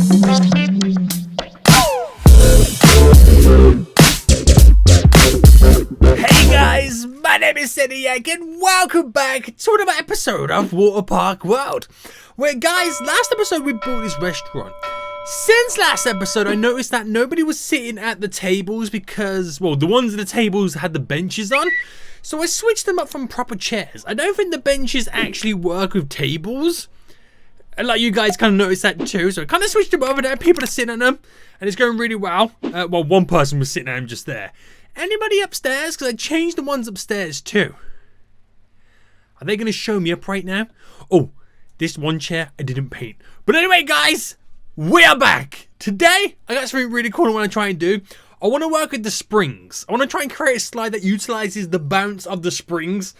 Hey guys, my name is SENIAC and welcome back to another episode of Water Park World. Where guys, last episode we built this restaurant. Since last episode I noticed that nobody was sitting at the tables because, well, the ones at the tables had the benches on. So I switched them up from proper chairs. I don't think the benches actually work with tables. And like you guys kind of noticed that too. So I kind of switched them over there. People are sitting on them and it's going really well. Well, one person was sitting at them just there. Anybody upstairs? Because I changed the ones upstairs too. Are they going to show me up right now? Oh, this one chair I didn't paint. But anyway, guys, we are back. Today, I got something really cool I want to try and do. I want to work with the springs. I want to try and create a slide that utilizes the bounce of the springs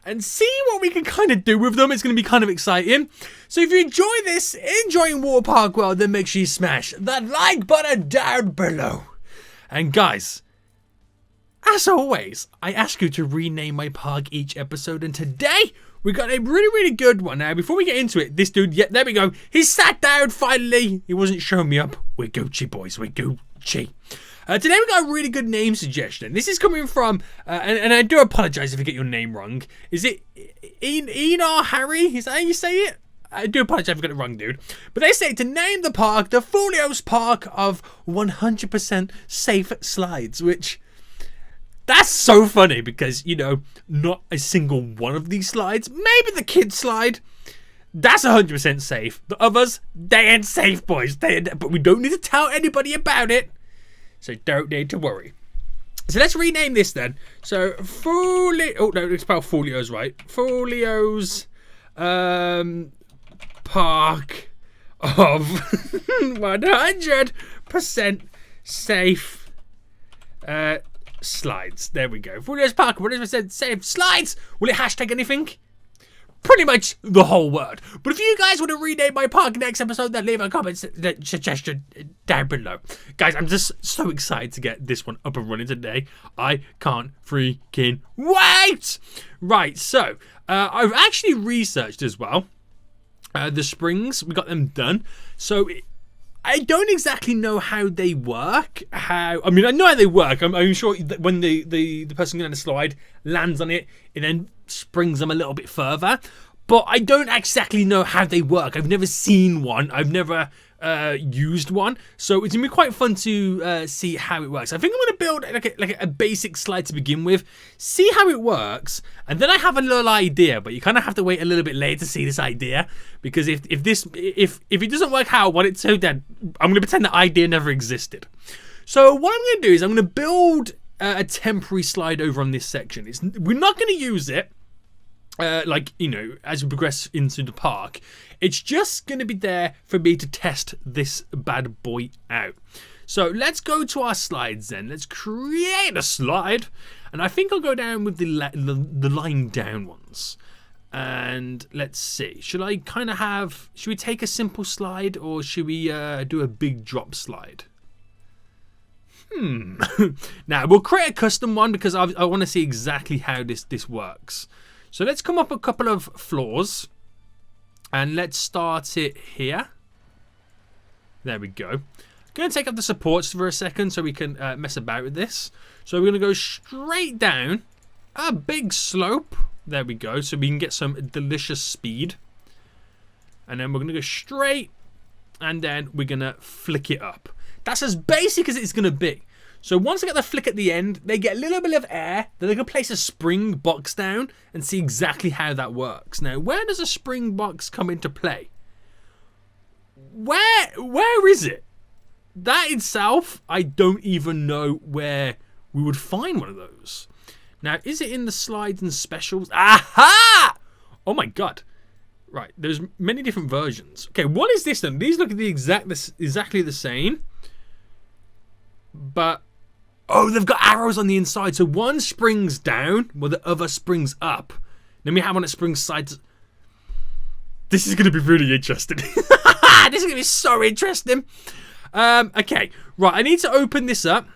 and see what we can kind of do with them. It's going to be kind of exciting. So if you enjoy this, enjoying Water Park World, then make sure you smash that like button down below. And guys, as always, I ask you to rename my park each episode, and today we got a really good one. Now, before we get into it, this dude, yeah, there we go. He sat down finally. He wasn't showing me up. We're Gucci boys. We're Gucci. Today we got a really good name suggestion. This is coming from, and I do apologize if I get your name wrong. Is it Enar Harry? Is that how you say it? I do apologize if I got it wrong, dude. But they say to name the park the Fulio's Park of 100% safe slides, which... that's so funny because, you know, not a single one of these slides, maybe the kid slide, that's 100% safe. The others, they ain't safe, boys. But we don't need to tell anybody about it, so don't need to worry. So let's rename this then. So, oh no, it's spelled Folio's right. Folio's Park of 100% safe slides. There we go. Folio's Park, 100% safe slides. Will it hashtag anything? Pretty much the whole word. But if you guys want to rename my park next episode, then leave a comment suggestion down below. Guys, I'm just so excited to get this one up and running today. I can't freaking wait. Right, so I've actually researched as well the springs. We got them done. So I don't exactly know how they work. I mean, I know how they work. I'm sure that when the person getting the slide lands on it, it then springs them a little bit further. But I don't exactly know how they work. I've never seen one. I've never used one. So it's going to be quite fun to see how it works. I think I'm going to build like a basic slide to begin with, see how it works, and then I have a little idea. But you kind of have to wait a little bit later to see this idea, because if it doesn't work how I want it to, then I'm going to pretend that idea never existed. So what I'm going to do is I'm going to build a temporary slide over on this section. We're not going to use it. Like, you know, as we progress into the park, it's just going to be there for me to test this bad boy out. So let's go to our slides then. Let's create a slide, and I think I'll go down with the line down ones. And let's see, should we take a simple slide, or should we do a big drop slide? Now we'll create a custom one because I want to see exactly how this works. So let's come up a couple of floors, and let's start it here. There we go. I'm going to take up the supports for a second so we can mess about with this. So we're going to go straight down a big slope. There we go. So we can get some delicious speed. And then we're going to go straight, and then we're going to flick it up. That's as basic as it's going to be. So once I get the flick at the end, they get a little bit of air. Then they can place a spring box down and see exactly how that works. Now, where does a spring box come into play? Where is it? That itself, I don't even know where we would find one of those. Now, is it in the slides and specials? Aha! Oh my god. Right, there's many different versions. Okay, what is this then? These look exactly the same. But oh, they've got arrows on the inside. So one springs down while the other springs up. Then we have one that springs sides. This is going to be really interesting. This is going to be so interesting. Okay, right. I need to open this up.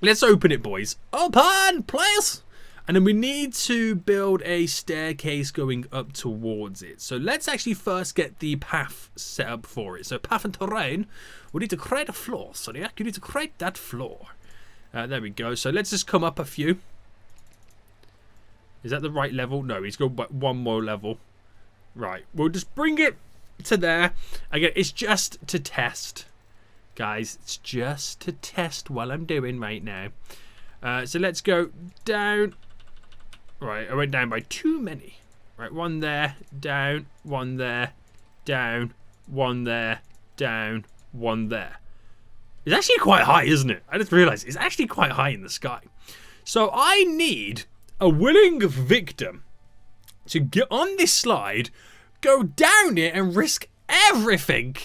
Let's open it, boys. Open, please. And then we need to build a staircase going up towards it. So let's actually first get the path set up for it. So path and terrain, we need to create a floor. SENIAC, you need to create that floor. There we go. So let's just come up a few. Is that the right level? No, he's got one more level. Right, we'll just bring it to there. Again, it's just to test. Guys, it's just to test what I'm doing right now. So let's go down. Right, I went down by too many. Right, one there, down, one there, down, one there, down, one there. It's actually quite high, isn't it? I just realised it's actually quite high in the sky. So I need a willing victim to get on this slide, go down it and risk everything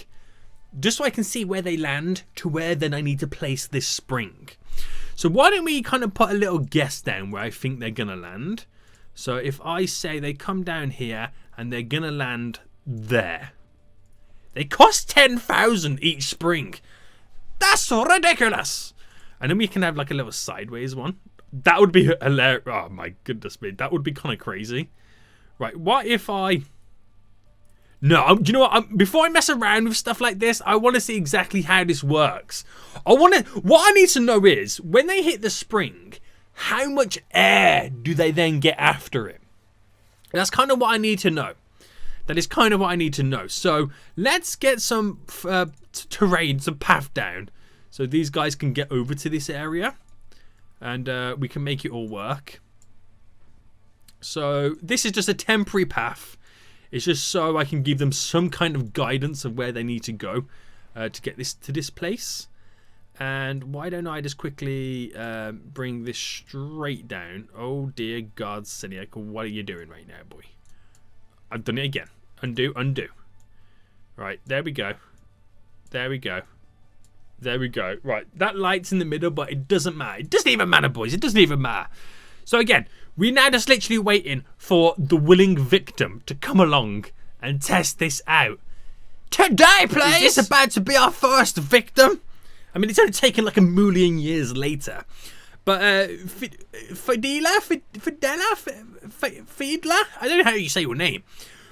just so I can see where they land to where then I need to place this spring. So why don't we kind of put a little guess down where I think they're going to land. So if I say they come down here and they're going to land there. They cost 10,000 each spring. That's so ridiculous. And then we can have like a little sideways one. That would be hilarious. Oh my goodness me. That would be kind of crazy. Right, what if I... No, do you know what? Before I mess around with stuff like this, I want to see exactly how this works. What I need to know is, when they hit the spring, how much air do they then get after it? That's kind of what I need to know. That is kind of what I need to know. So let's get some terrain, some path down, so these guys can get over to this area, and we can make it all work. So this is just a temporary path. It's just so I can give them some kind of guidance of where they need to go to get this to this place. And why don't I just quickly bring this straight down? Oh dear God, SENIAC, what are you doing right now, boy? I've done it again. Undo, undo. Right, there we go. There we go. There we go. Right, that light's in the middle, but it doesn't matter. It doesn't even matter, boys. It doesn't even matter. So again, we're now just literally waiting for the willing victim to come along and test this out. Today, please! Is this about to be our first victim? I mean, it's only taken like a million years later. But Fiedler? I don't know how you say your name.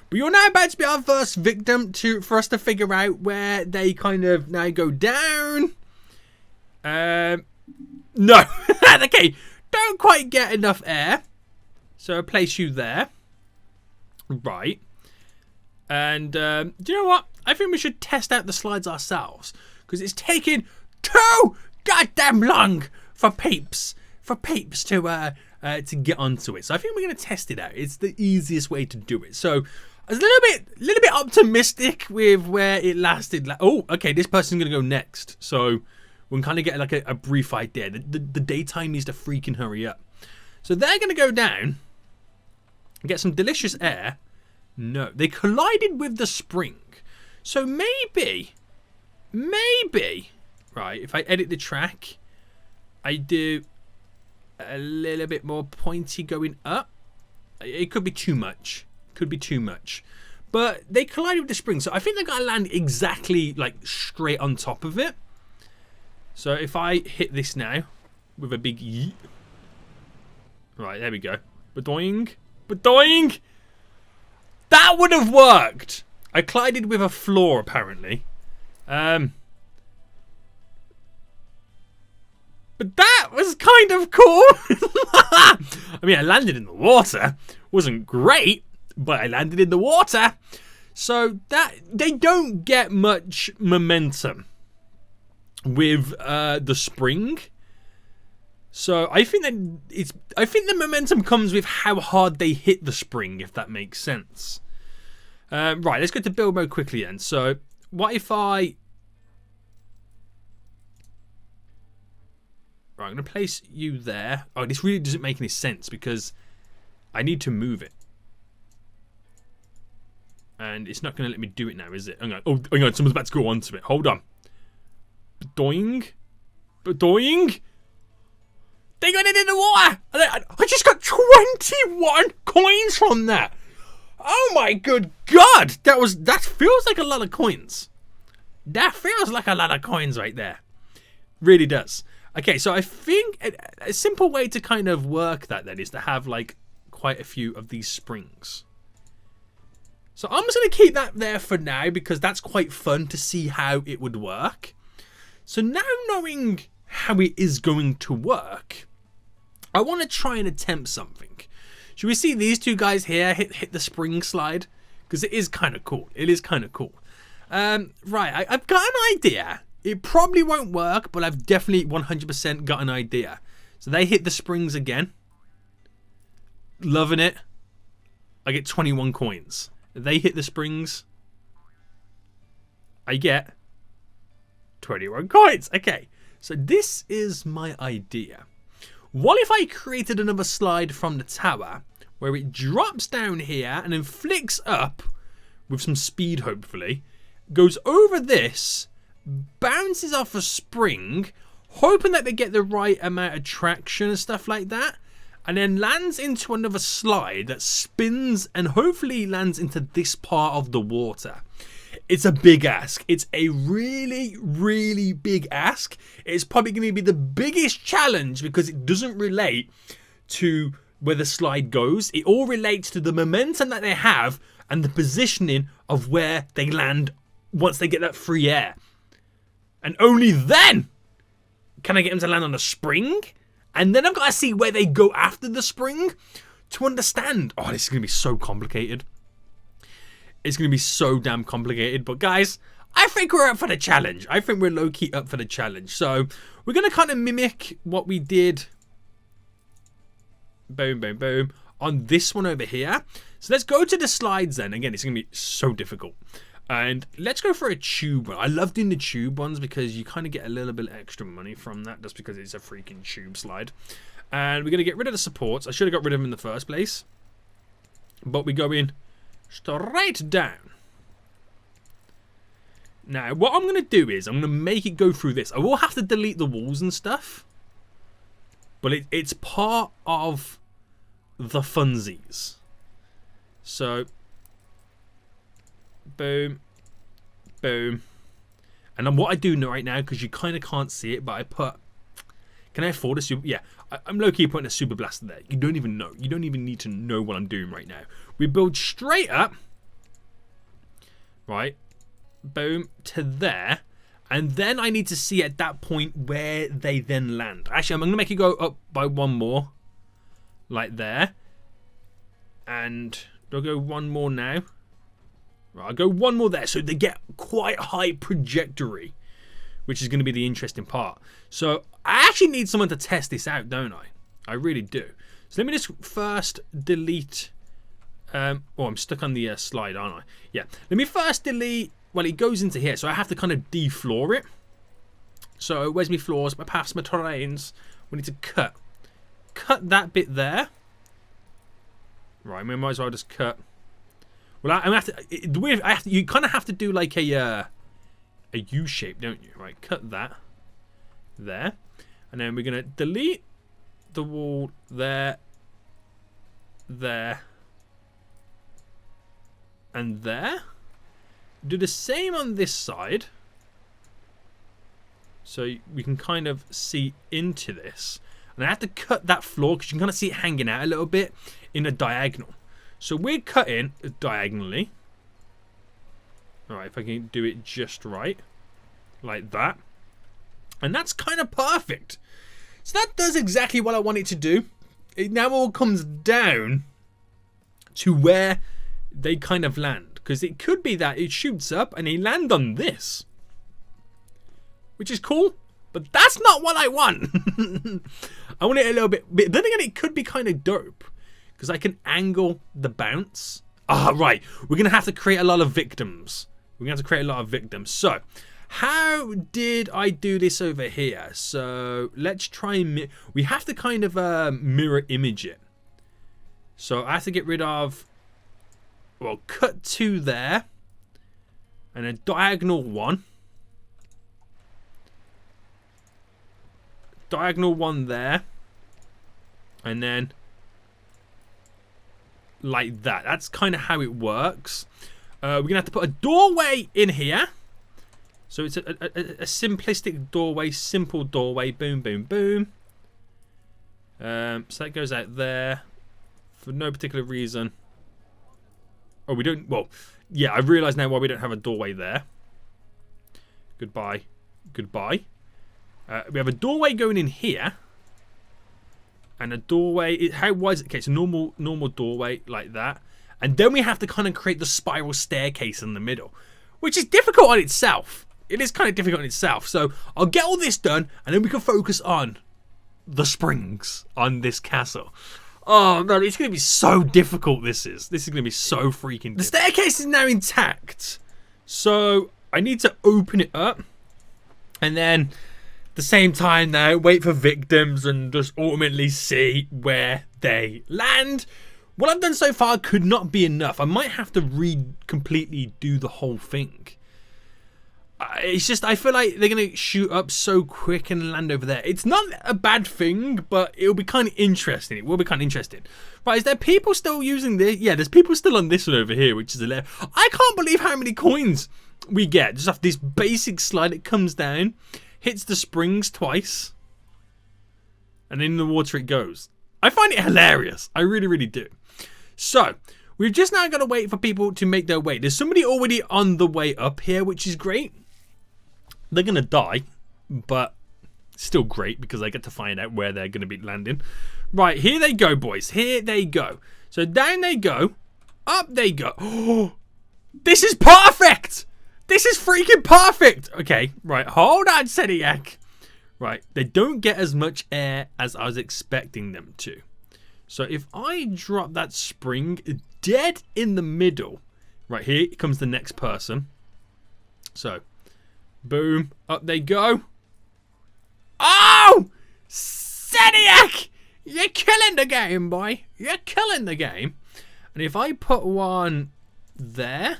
But you're now about to be our first victim for us to figure out where they kind of now go down. No. Okay. Don't quite get enough air. So I'll place you there. Right. And do you know what? I think we should test out the slides ourselves. Because it's taking too goddamn long for peeps. To get onto it. So I think we're going to test it out. It's the easiest way to do it. So I was a little bit optimistic with where it lasted. Oh, okay, this person's going to go next. So we can kind of get like a brief idea. The daytime needs to freaking hurry up. So they're going to go down and get some delicious air. No, they collided with the spring. So maybe, right, if I edit the track, I do a little bit more pointy going up. It could be too much. But they collided with the spring. So I think they're going to land exactly like straight on top of it. So if I hit this now with a big yeet. Right, there we go. Badoing. Badoing. That would have worked. I collided with a floor, apparently. But that was kind of cool. I mean, I landed in the water. Wasn't great, but I landed in the water. So that they don't get much momentum with the spring. So I think the momentum comes with how hard they hit the spring, if that makes sense. Right, let's go to build mode quickly then. So what if I... Right, I'm going to place you there. Oh, this really doesn't make any sense because I need to move it. And it's not going to let me do it now, is it? Hang on. Oh, hang on. Someone's about to go onto it. Hold on. Doing. Doing. They got it in the water. I just got 21 coins from that. Oh my good God. That feels like a lot of coins. That feels like a lot of coins right there. Really does. Okay, so I think a simple way to kind of work that then is to have like quite a few of these springs. So I'm just going to keep that there for now because that's quite fun to see how it would work. So now knowing how it is going to work, I want to try and attempt something. Should we see these two guys here hit the spring slide? Because it is kind of cool. It is kind of cool. Right, I've got an idea. It probably won't work, but I've definitely 100% got an idea. So they hit the springs again. Loving it. I get 21 coins. They hit the springs. I get 21 coins. Okay, so this is my idea. What if I created another slide from the tower where it drops down here and then flicks up with some speed, hopefully, goes over this, bounces off a spring, hoping that they get the right amount of traction and stuff like that, and then lands into another slide that spins and hopefully lands into this part of the water. It's a big ask. It's a really, really big ask. It's probably going to be the biggest challenge because it doesn't relate to where the slide goes. It all relates to the momentum that they have and the positioning of where they land once they get that free air. And only then can I get them to land on a spring. And then I've got to see where they go after the spring to understand. Oh, this is going to be so complicated. It's going to be so damn complicated. But guys, I think we're up for the challenge. I think we're low-key up for the challenge. So we're going to kind of mimic what we did. Boom, boom, boom. On this one over here. So let's go to the slides then. Again, it's going to be so difficult. And let's go for a tube one. I love doing the tube ones because you kind of get a little bit extra money from that just because it's a freaking tube slide. And we're going to get rid of the supports. I should have got rid of them in the first place. But we go in straight down. Now, what I'm going to do is I'm going to make it go through this. I will have to delete the walls and stuff. But it's part of the funsies. So, boom, boom. And then what I do right now, because you kind of can't see it, but I put... Can I afford a super... Yeah, I'm low-key putting a super blaster there. You don't even know. You don't even need to know what I'm doing right now. We build straight up. Right. Boom. To there. And then I need to see at that point where they then land. Actually, I'm going to make it go up by one more. Like there. And I'll go one more now. Right, I'll go one more there. So they get quite high trajectory. Which is going to be the interesting part. So I actually need someone to test this out, don't I? I really do. So let me just first delete... oh, I'm stuck on the slide, aren't I? Yeah. Let me first delete... Well, it goes into here, so I have to kind of defloor it. So where's my floors, my paths, my terrains? We need to cut. Cut that bit there. Right, we might as well just cut. Well, I'm gonna have to... You kind of have to do like a U shape, don't you? Right, cut that there, and then we're gonna delete the wall there, there, and there. Do the same on this side, so we can kind of see into this. And I have to cut that floor because you can kind of see it hanging out a little bit in a diagonal. So we're cutting diagonally. Alright, if I can do it just right. Like that. And that's kind of perfect. So that does exactly what I want it to do. It now all comes down to where they kind of land. Because it could be that it shoots up and they land on this. Which is cool. But that's not what I want. I want it a little bit... But then again, it could be kind of dope. Because I can angle the bounce. Ah, right. We're going to have to create a lot of victims. We're going to have to create a lot of victims. So, how did I do this over here? So, let's try and... We have to kind of mirror image it. So, I have to get rid of... Well, cut two there. And a diagonal one. Diagonal one there. And then... Like that. That's kind of how it works. We're going to have to put a doorway in here. So it's a simplistic doorway, simple doorway. Boom, boom, boom. So that goes out there for no particular reason. Oh, we don't... Well, yeah, I realise now why we don't have a doorway there. Goodbye. Goodbye. We have a doorway going in here. And a doorway... How wide is it? Okay, so normal doorway like that. And then we have to kind of create the spiral staircase in the middle. Which is difficult on itself. It is kind of difficult in itself. So I'll get all this done. And then we can focus on the springs on this castle. Oh, man, it's going to be so difficult, this is. This is going to be so freaking difficult. The staircase is now intact. So I need to open it up. And then, at the same time now, wait for victims and just ultimately see where they land. What I've done so far could not be enough. I might have to completely do the whole thing. It's just, I feel like they're going to shoot up so quick and land over there. It's not a bad thing, but it'll be kind of interesting. It will be kind of interesting. Right, is there people still using this? Yeah, there's people still on this one over here, which is hilarious. I can't believe how many coins we get just off this basic slide. It comes down, hits the springs twice, and in the water it goes. I find it hilarious. I really, really do. So, we've just now got to wait for people to make their way. There's somebody already on the way up here, which is great. They're going to die, but still great because I get to find out where they're going to be landing. Right, here they go, boys. Here they go. So down they go. Up they go. Oh, this is perfect. This is freaking perfect. Okay, right. Hold on, SENIAC. Right, they don't get as much air as I was expecting them to. So if I drop that spring dead in the middle. Right, here comes the next person. So... boom. Up they go. Oh! SENIAC! You're killing the game, boy. You're killing the game. And if I put one there.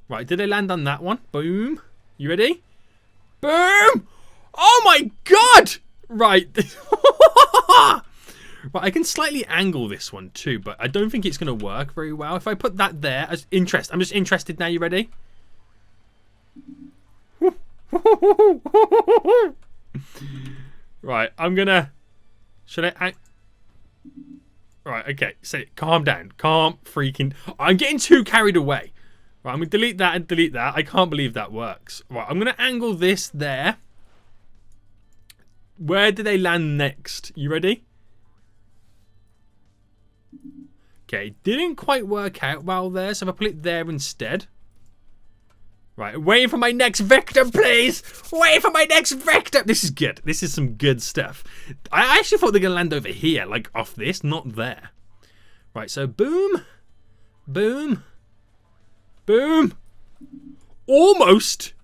Right, did they land on that one? Boom. You ready? Boom! Oh my god! Right. Right, I can slightly angle this one too, but I don't think it's going to work very well. If I put that there, I'm just interested now. You ready? Right, I'm gonna... Should I... Right, okay, so calm down. Calm freaking... I'm getting too carried away. Right, I'm gonna delete that and delete that. I can't believe that works. Right, I'm gonna angle this there. Where do they land next? You ready? Okay, didn't quite work out well there, so if I put it there instead... Right, waiting for my next victim, please! Waiting for my next victim! This is good. This is some good stuff. I actually thought they were going to land over here, like off this, not there. Right, so boom, boom, boom. Almost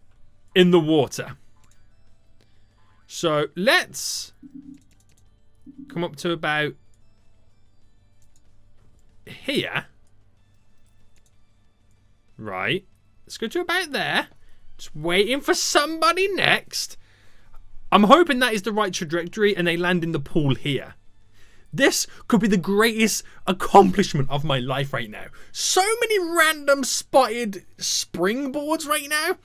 in the water. So let's come up to about here. Right. Let's go to about there. Just waiting for somebody next. I'm hoping that is the right trajectory and they land in the pool here. This could be the greatest accomplishment of my life right now. So many random spotted springboards right now.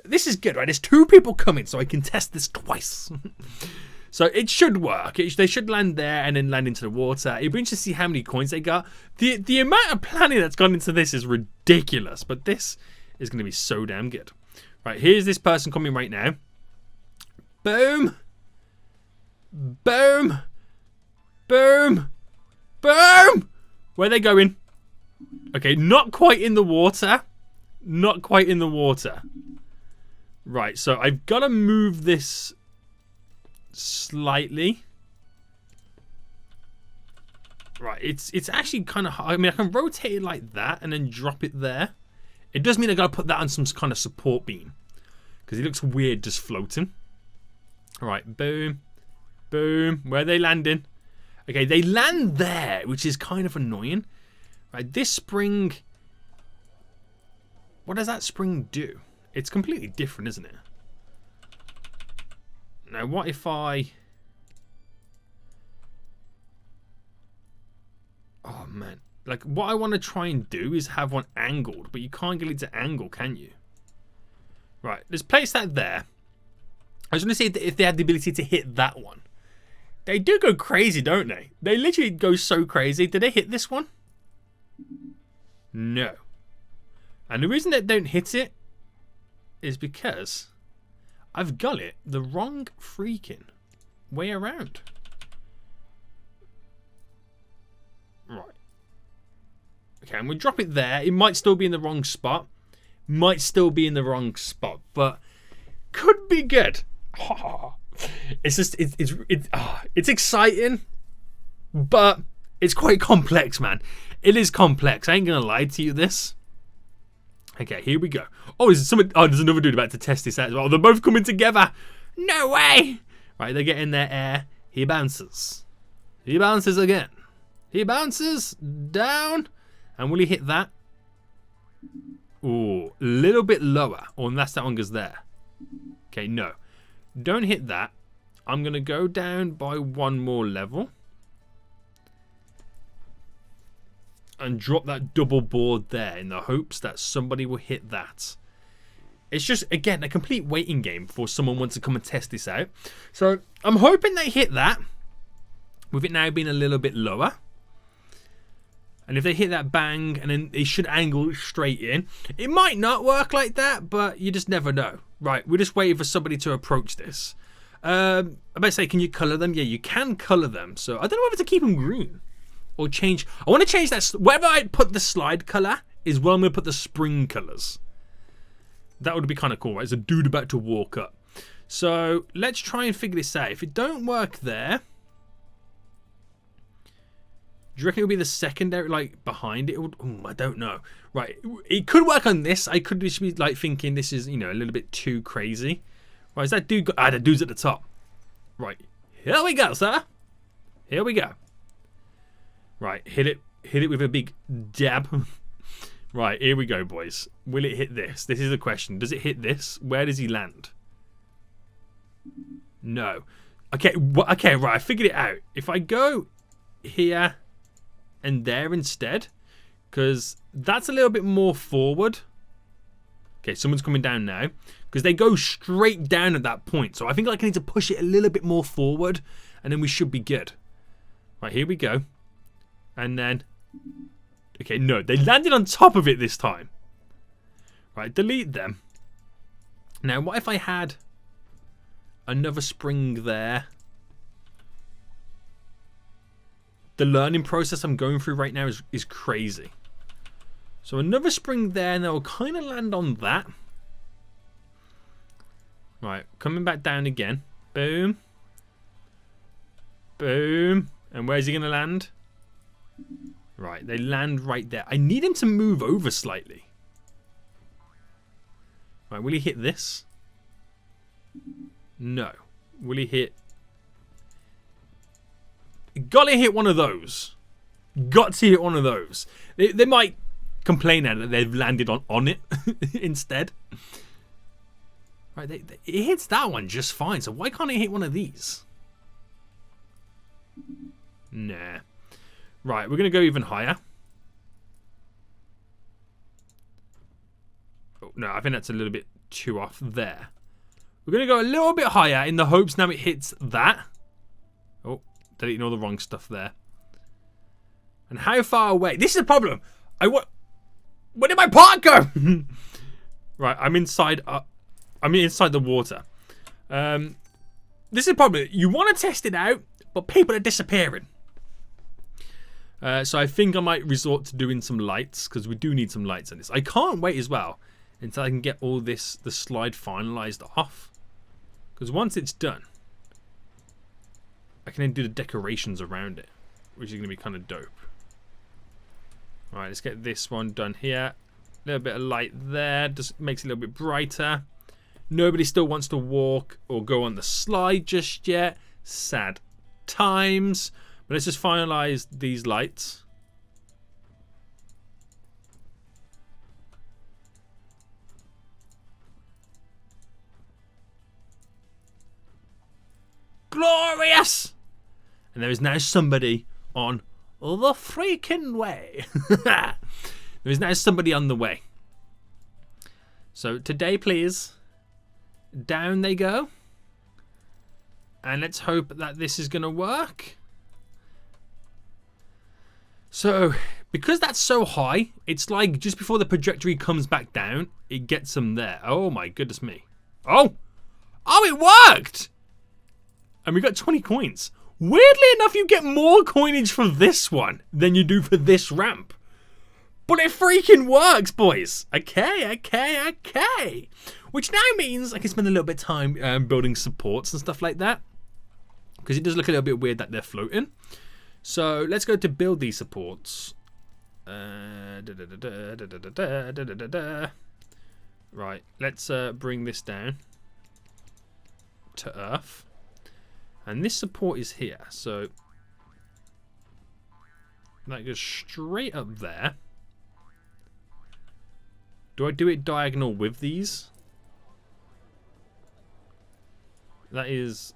This is good, right? There's two people coming, so I can test this twice. So it should work. They should land there and then land into the water. It'd be interesting to see how many coins they got. The amount of planning that's gone into this is ridiculous, but this is going to be so damn good. Right, here's this person coming right now. Boom. Boom. Boom. Boom. Where are they going? Okay, not quite in the water. Not quite in the water. Right, so I've got to move this slightly. Right, it's actually kind of hard. I mean, I can rotate it like that and then drop it there. It does mean I got to put that on some kind of support beam because it looks weird just floating. All right, boom, boom. Where are they landing? Okay, they land there, which is kind of annoying. Right, this spring. What does that spring do? It's completely different, isn't it? Now, what if I... Oh, man. Like, what I want to try and do is have one angled, but you can't get it to angle, can you? Right, let's place that there. I just want to see if they had the ability to hit that one. They do go crazy, don't they? They literally go so crazy. Did they hit this one? No. And the reason they don't hit it is because I've got it the wrong freaking way around. Right. Okay, and we'll drop it there. It might still be in the wrong spot. Might still be in the wrong spot, but could be good. It's just it's exciting, but it's quite complex, man. It is complex. I ain't gonna lie to you. This. Okay, here we go. Oh, there's another dude about to test this out as well. They're both coming together. No way. Right, they get in their air. He bounces. He bounces again. He bounces down, and will he hit that? Ooh, a little bit lower, or unless that one goes there. Okay, no. Don't hit that. I'm going to go down by one more level. And drop that double board there in the hopes that somebody will hit that. It's just, again, a complete waiting game for someone wants to come and test this out. So, I'm hoping they hit that. With it now being a little bit lower. And if they hit that bang, and then they should angle straight in. It might not work like that, but you just never know. Right, we're just waiting for somebody to approach this. I might say, can you colour them? Yeah, you can colour them. So I don't know whether to keep them green or change. I want to change that. Wherever I put the slide colour is where I'm going to put the spring colours. That would be kind of cool, right? It's a dude about to walk up. So let's try and figure this out. If it don't work there, do you reckon it would be the secondary, like, behind it? I don't know. Right, it could work on this. I could just be, like, thinking this is, you know, a little bit too crazy. Right, is that dude... the dude's at the top. Right, here we go, sir. Here we go. Right, hit it with a big dab. Right, here we go, boys. Will it hit this? This is the question. Does it hit this? Where does he land? No. Okay, okay, right, I figured it out. If I go here and there instead, because that's a little bit more forward. Okay, someone's coming down now, because they go straight down at that point. So I think I need to push it a little bit more forward, and then we should be good. Right, here we go. And then, okay, no, they landed on top of it this time. Right, delete them. Now, what if I had another spring there? The learning process I'm going through right now is crazy. So another spring there, and they'll kind of land on that. Right, coming back down again. Boom. Boom. And where's he going to land? Right, they land right there. I need him to move over slightly. Right, will he hit this? No. Will he hit... Gotta hit one of those. Got to hit one of those. They might complain that they've landed on it instead. Right, it hits that one just fine. So why can't it hit one of these? Nah. Right, we're going to go even higher. Oh, no, I think that's a little bit too off there. We're going to go a little bit higher in the hopes now it hits that. Oh, deleting all the wrong stuff there. And how far away? This is a problem. Where did my part go? Right, I'm inside the water. This is a problem. You want to test it out, but people are disappearing. So I think I might resort to doing some lights, because we do need some lights on this. I can't wait as well until I can get all the slide finalized off. Because once it's done, I can then do the decorations around it, which is going to be kind of dope. Alright, let's get this one done here. A little bit of light there, just makes it a little bit brighter. Nobody still wants to walk or go on the slide just yet. Sad times. But let's just finalize these lights. Glorious! And there is now somebody on the freaking way. There is now somebody on the way. So today, please, Down they go. And let's hope that this is going to work. So, because that's so high, it's like just before the trajectory comes back down, it gets them there. Oh my goodness me. Oh! Oh, it worked! And we got 20 coins. Weirdly enough, you get more coinage for this one than you do for this ramp. But it freaking works, boys. Okay. Which now means I can spend a little bit of time building supports and stuff like that. Because it does look a little bit weird that they're floating. So let's go to build these supports. Right, let's bring this down to Earth. And this support is here. So that goes straight up there. Do I do it diagonal with these? That is...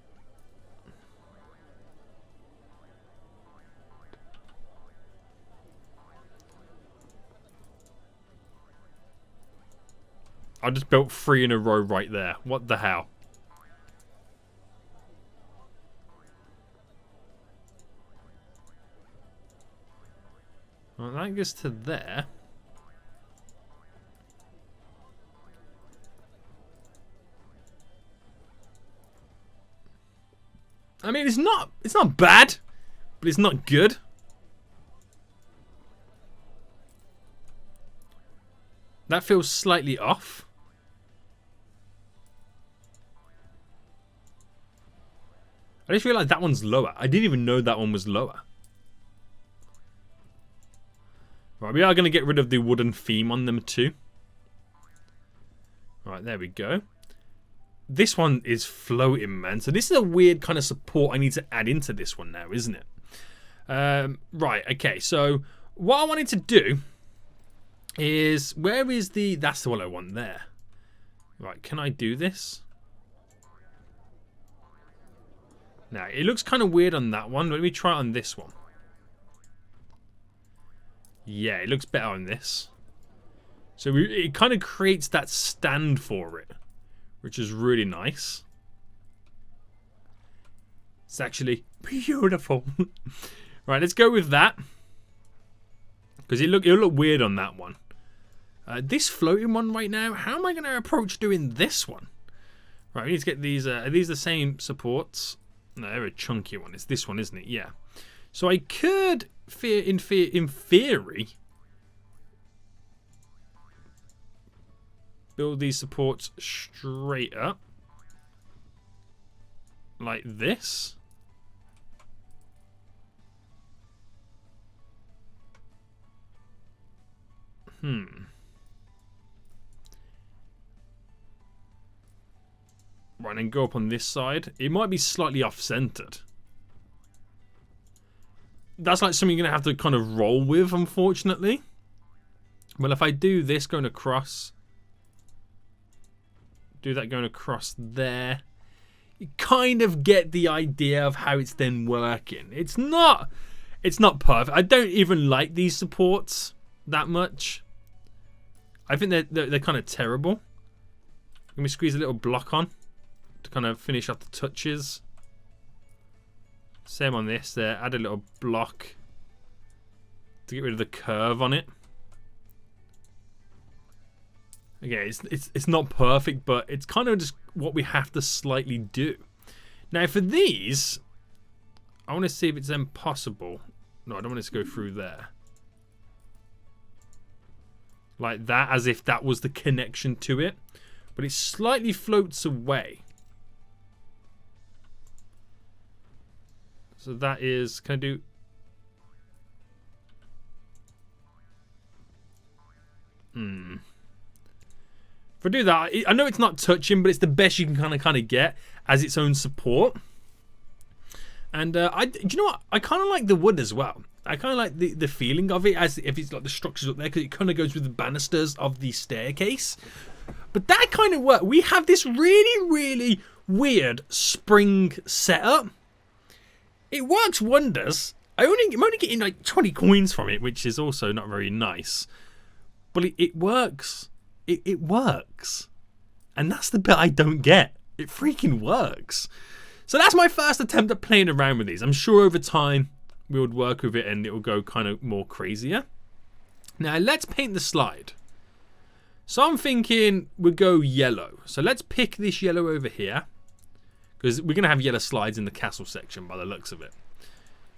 I just built 3 in a row right there. What the hell? Well, that goes to there. I mean, it's not bad, but it's not good. That feels slightly off. I just realized that one's lower. I didn't even know that one was lower. Right, we are going to get rid of the wooden theme on them too. Right, there we go. This one is floating, man. So this is a weird kind of support I need to add into this one now, isn't it? Right, okay. So what I wanted to do is... Where is the... That's the one I want there. Right, can I do this? Now, it looks kind of weird on that one. Let me try it on this one. Yeah, it looks better on this. So it kind of creates that stand for it, which is really nice. It's actually beautiful. Right, let's go with that. Because it'll look weird on that one. This floating one right now, how am I going to approach doing this one? Right, we need to get these. Are these the same supports? No, they're a chunky one. It's this one, isn't it? Yeah. So I could, in theory, build these supports straight up. Like this. Right, and go up on this side. It might be slightly off-centered. That's like something you're going to have to kind of roll with, unfortunately. Well, if I do this going across, do that going across there, you kind of get the idea of how it's then working. It's not perfect. I don't even like these supports that much. I think they're kind of terrible. Let me squeeze a little block on to kind of finish off the touches. Same on this there. Add a little block to get rid of the curve on it. Okay, it's not perfect, but it's kind of just what we have to slightly do. Now for these, I want to see if it's then possible. No, I don't want it to go through there. Like that, as if that was the connection to it. But it slightly floats away. So that is, can I do... If I do that, I know it's not touching, but it's the best you can kind of get as its own support. And do you know what? I kind of like the wood as well. I kind of like the feeling of it, as if it's like the structures up there, because it kind of goes with the banisters of the staircase. But that kind of work. We have this really, really weird spring setup. It works wonders. I'm only getting like 20 coins from it, which is also not very nice. But it works. It works. And that's the bit I don't get. It freaking works. So that's my first attempt at playing around with these. I'm sure over time we would work with it and it will go kind of more crazier. Now let's paint the slide. So I'm thinking we'll go yellow. So let's pick this yellow over here, because we're going to have yellow slides in the castle section by the looks of it.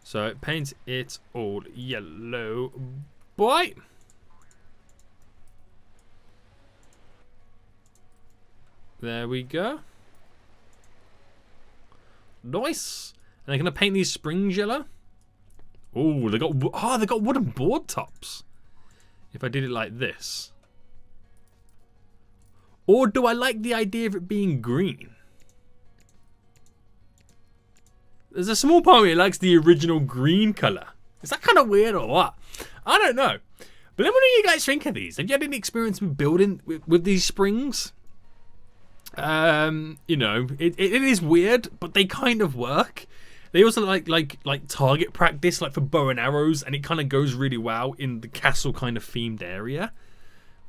So paint it all yellow, boy. There we go. Nice. And I'm going to paint these springs yellow. Oh, they got wooden board tops. If I did it like this. Or do I like the idea of it being green? There's a small part of me that likes the original green colour. Is that kind of weird or what? I don't know. But let me know what you guys think of these. Have you had any experience with building with these springs? You know, it is weird, but they kind of work. They also like target practice, like for bow and arrows, and it kind of goes really well in the castle kind of themed area.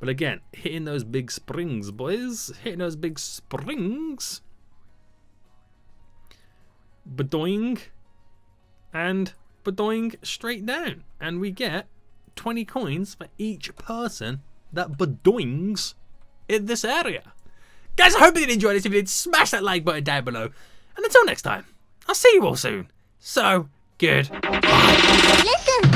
But again, hitting those big springs, boys. Hitting those big springs. Badoing. And badoing straight down. And we get 20 coins for each person that badoings in this area. Guys, I hope you did enjoy this. If you did, smash that like button down below. And until next time, I'll see you all soon. So, good. Bye. Listen.